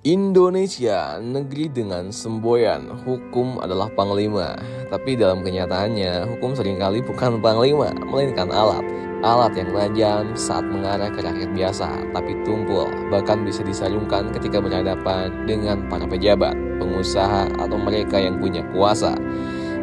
Indonesia, negeri dengan semboyan, hukum adalah panglima. Tapi dalam kenyataannya, hukum seringkali bukan panglima, melainkan alat. Alat yang tajam saat mengarah ke rakyat biasa, tapi tumpul, bahkan bisa disarungkan ketika berhadapan dengan para pejabat, pengusaha, atau mereka yang punya kuasa.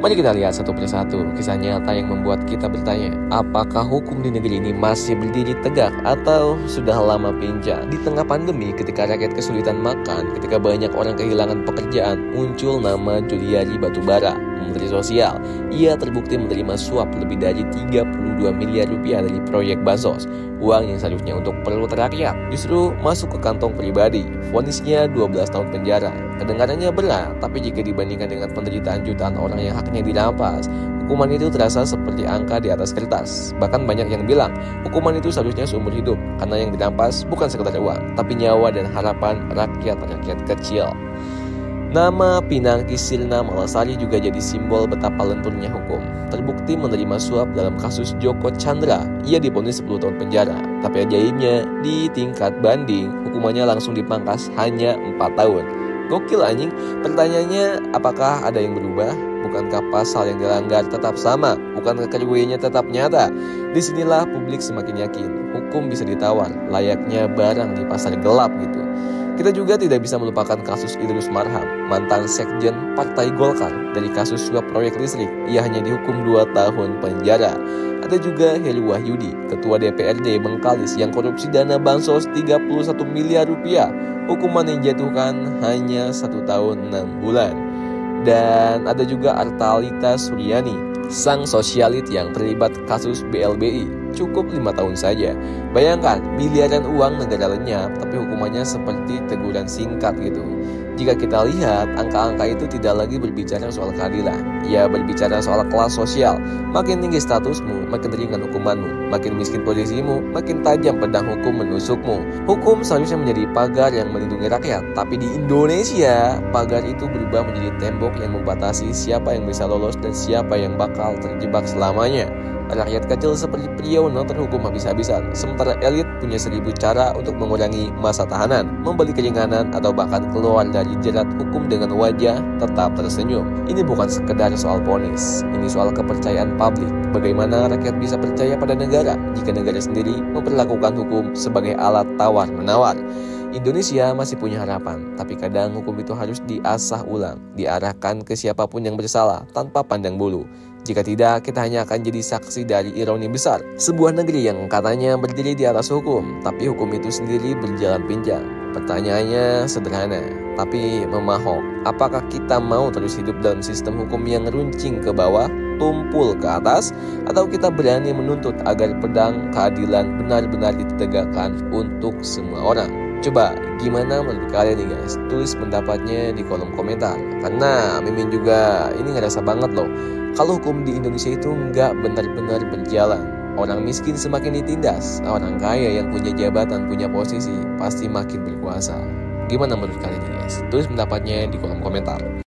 Mari kita lihat satu persatu kisah nyata yang membuat kita bertanya, apakah hukum di negeri ini masih berdiri tegak atau sudah lama pincang? Di tengah pandemi, ketika rakyat kesulitan makan, ketika banyak orang kehilangan pekerjaan, muncul nama Juliari Batubara, Menteri Sosial. Ia terbukti menerima suap lebih dari 32 miliar rupiah dari proyek Bansos. Uang yang seharusnya untuk perut rakyat justru masuk ke kantong pribadi. Vonisnya 12 tahun penjara. Kedengarannya berat, tapi jika dibandingkan dengan penderitaan jutaan orang yang haknya dirampas, hukuman itu terasa seperti angka di atas kertas. Bahkan banyak yang bilang, hukuman itu seharusnya seumur hidup, karena yang dirampas bukan sekedar uang, tapi nyawa dan harapan rakyat-rakyat kecil. Nama Pinangki Sirna Malasari juga jadi simbol betapa lenturnya hukum. Terbukti menerima suap dalam kasus Joko Chandra. Ia divonis 10 tahun penjara. Tapi ajaibnya, di tingkat banding, hukumannya langsung dipangkas hanya 4 tahun. Gokil anjing. Pertanyaannya, apakah ada yang berubah? Bukankah pasal yang dilanggar tetap sama? Bukankah kerugiannya tetap nyata? Disinilah publik semakin yakin hukum bisa ditawar, layaknya barang di pasar gelap gitu. Kita juga tidak bisa melupakan kasus Idrus Marham, mantan sekjen Partai Golkar dari kasus suap proyek listrik. Ia hanya dihukum 2 tahun penjara. Ada juga Heru Wahyudi, ketua DPRD Bengkalis yang korupsi dana bansos 31 miliar rupiah. Hukuman yang dijatuhkan hanya 1 tahun 6 bulan. Dan ada juga Artalita Suryani, sang sosialit yang terlibat kasus BLBI. Cukup 5 tahun saja. Bayangkan, miliaran uang negara lenyap, tapi hukumannya seperti teguran singkat gitu. Jika kita lihat, angka-angka itu tidak lagi berbicara soal keadilan. Ya, berbicara soal kelas sosial. Makin tinggi statusmu, makin ringan hukumanmu. Makin miskin posisimu, makin tajam pedang hukum menusukmu. Hukum seharusnya menjadi pagar yang melindungi rakyat. Tapi di Indonesia, pagar itu berubah menjadi tembok yang membatasi siapa yang bisa lolos dan siapa yang bakal terjebak selamanya. Rakyat kecil seperti Priyono terhukum habis-habisan, sementara elit punya 1000 cara untuk mengurangi masa tahanan, membeli keringanan, atau bahkan keluar dari jerat hukum dengan wajah tetap tersenyum. Ini bukan sekedar soal vonis, ini soal kepercayaan publik. Bagaimana rakyat bisa percaya pada negara jika negara sendiri memperlakukan hukum sebagai alat tawar-menawar? Indonesia masih punya harapan, tapi kadang hukum itu harus diasah ulang, diarahkan ke siapapun yang bersalah tanpa pandang bulu. Jika tidak, kita hanya akan jadi saksi dari ironi besar. Sebuah negeri yang katanya berdiri di atas hukum, tapi hukum itu sendiri berjalan pincang. Pertanyaannya sederhana, tapi memahok. Apakah kita mau terus hidup dalam sistem hukum yang runcing ke bawah, tumpul ke atas, atau kita berani menuntut agar pedang keadilan benar-benar ditegakkan untuk semua orang? Coba gimana menurut kalian nih guys? Tulis pendapatnya di kolom komentar. Karena Mimin juga ini ngerasa banget loh, kalau hukum di Indonesia itu nggak benar-benar berjalan. Orang miskin semakin ditindas, orang kaya yang punya jabatan, punya posisi pasti makin berkuasa. Gimana menurut kalian nih guys? Tulis pendapatnya di kolom komentar.